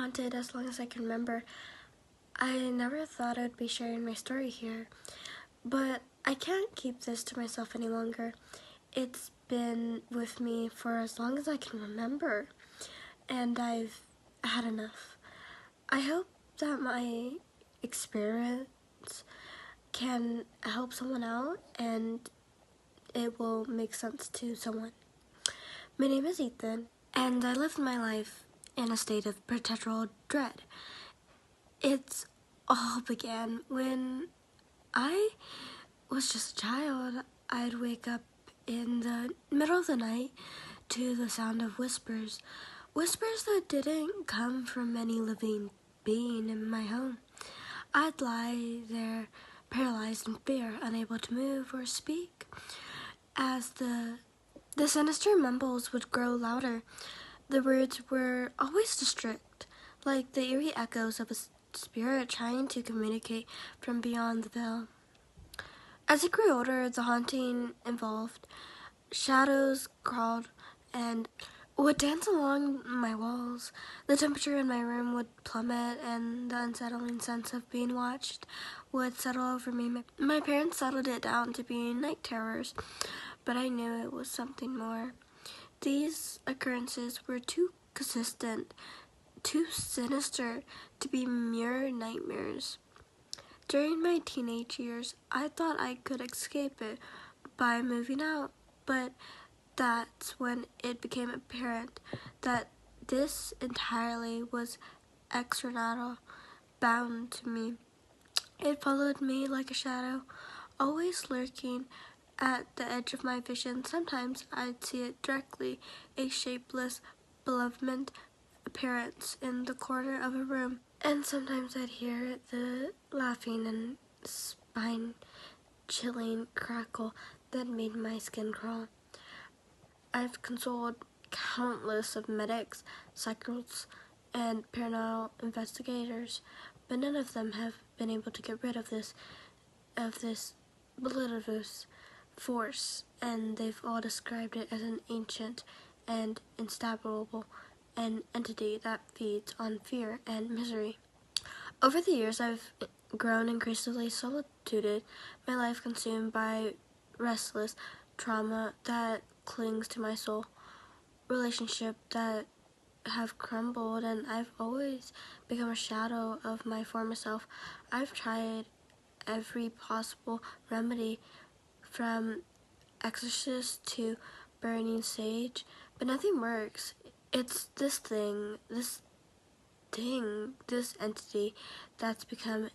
haunted as long as I can remember. I never thought I'd be sharing my story here, but I can't keep this to myself any longer. It's been with me for as long as I can remember, and I've had enough. I hope that my experience can help someone out and it will make sense to someone. My name is Ethan, and I lived my life in a state of perpetual dread. It all began when I was just a child. I'd wake up in the middle of the night to the sound of whispers. Whispers that didn't come from any living being in my home. I'd lie there paralyzed in fear, unable to move or speak. As the sinister mumbles would grow louder, the words were always distinct, like the eerie echoes of a spirit trying to communicate from beyond the veil. As I grew older, the haunting evolved. Shadows crawled and would dance along my walls. The temperature in my room would plummet, and the unsettling sense of being watched would settle over me. My parents settled it down to being night terrors, but I knew it was something more. These occurrences were too consistent, too sinister to be mere nightmares. During my teenage years, I thought I could escape it by moving out, but that's when it became apparent that this entirely was external, bound to me. It followed me like a shadow, always lurking at the edge of my vision. Sometimes I'd see it directly, a shapeless, malevolent appearance in the corner of a room. And sometimes I'd hear the laughing and spine-chilling crackle that made my skin crawl. I've consulted countless of medics, psychics, and paranormal investigators, but none of them have been able to get rid of this malicious force, and they've all described it as an ancient and instable entity that feeds on fear and misery. Over the years, I've grown increasingly solitude, my life consumed by restless trauma that clings to my soul, relationship that have crumbled, and I've always become a shadow of my former self. I've tried every possible remedy, from exorcist to burning sage, but nothing works. It's this entity that's become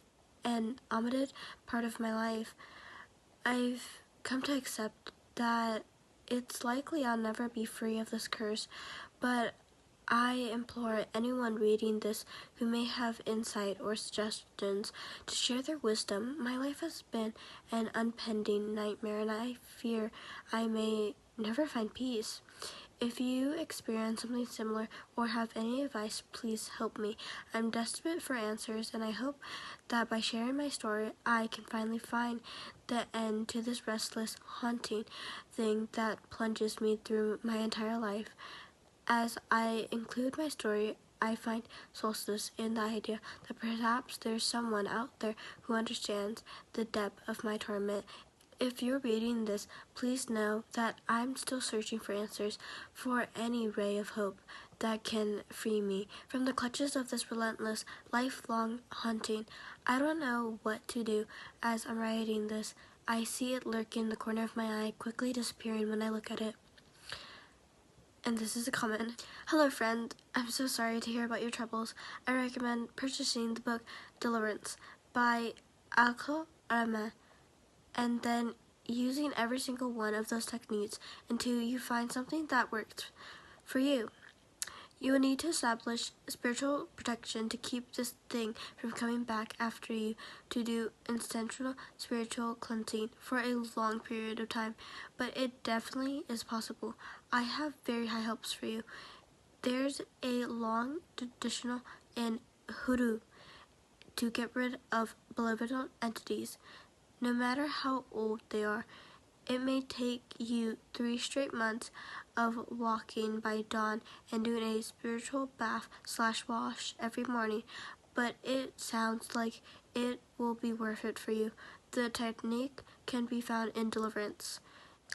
an omitted part of my life. I've come to accept that it's likely I'll never be free of this curse, but I implore anyone reading this who may have insight or suggestions to share their wisdom. My life has been an unending nightmare, and I fear I may never find peace. If you experience something similar or have any advice, please help me. I'm desperate for answers, and I hope that by sharing my story, I can finally find the end to this restless, haunting thing that plunges me through my entire life. As I include my story, I find solace in the idea that perhaps there's someone out there who understands the depth of my torment. If you're reading this, please know that I'm still searching for answers, for any ray of hope that can free me from the clutches of this relentless, lifelong haunting. I don't know what to do as I'm writing this. I see it lurking in the corner of my eye, quickly disappearing when I look at it. And this is a comment. Hello friend, I'm so sorry to hear about your troubles. I recommend purchasing the book Deliverance by Alko Arama, and then using every single one of those techniques until you find something that works for you. You will need to establish spiritual protection to keep this thing from coming back after you, to do intentional spiritual cleansing for a long period of time, but it definitely is possible. I have very high hopes for you. There's a long tradition in hoodoo to get rid of malevolent entities, no matter how old they are. It may take you 3 straight months of walking by dawn and doing a spiritual bath/wash every morning, but it sounds like it will be worth it for you. The technique can be found in Deliverance.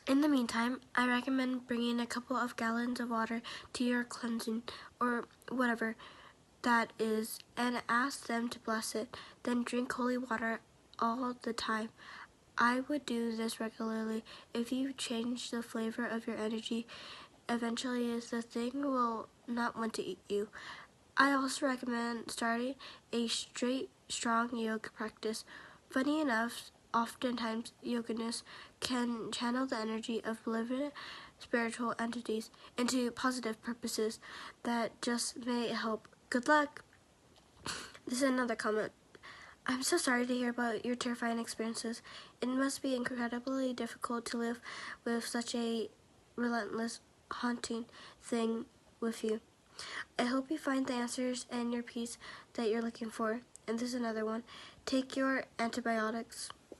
In the meantime, I recommend bringing a couple of gallons of water to your cleansing or whatever that is and ask them to bless it. Then drink holy water all the time. I would do this regularly. If you change the flavor of your energy, eventually the thing will not want to eat you. I also recommend starting a strong yoga practice. Funny enough, oftentimes yoginists can channel the energy of living spiritual entities into positive purposes that just may help. Good luck! This is another comment. I'm so sorry to hear about your terrifying experiences. It must be incredibly difficult to live with such a relentless, haunting thing with you. I hope you find the answers and your peace that you're looking for. And this is another one. Take your antibiotics.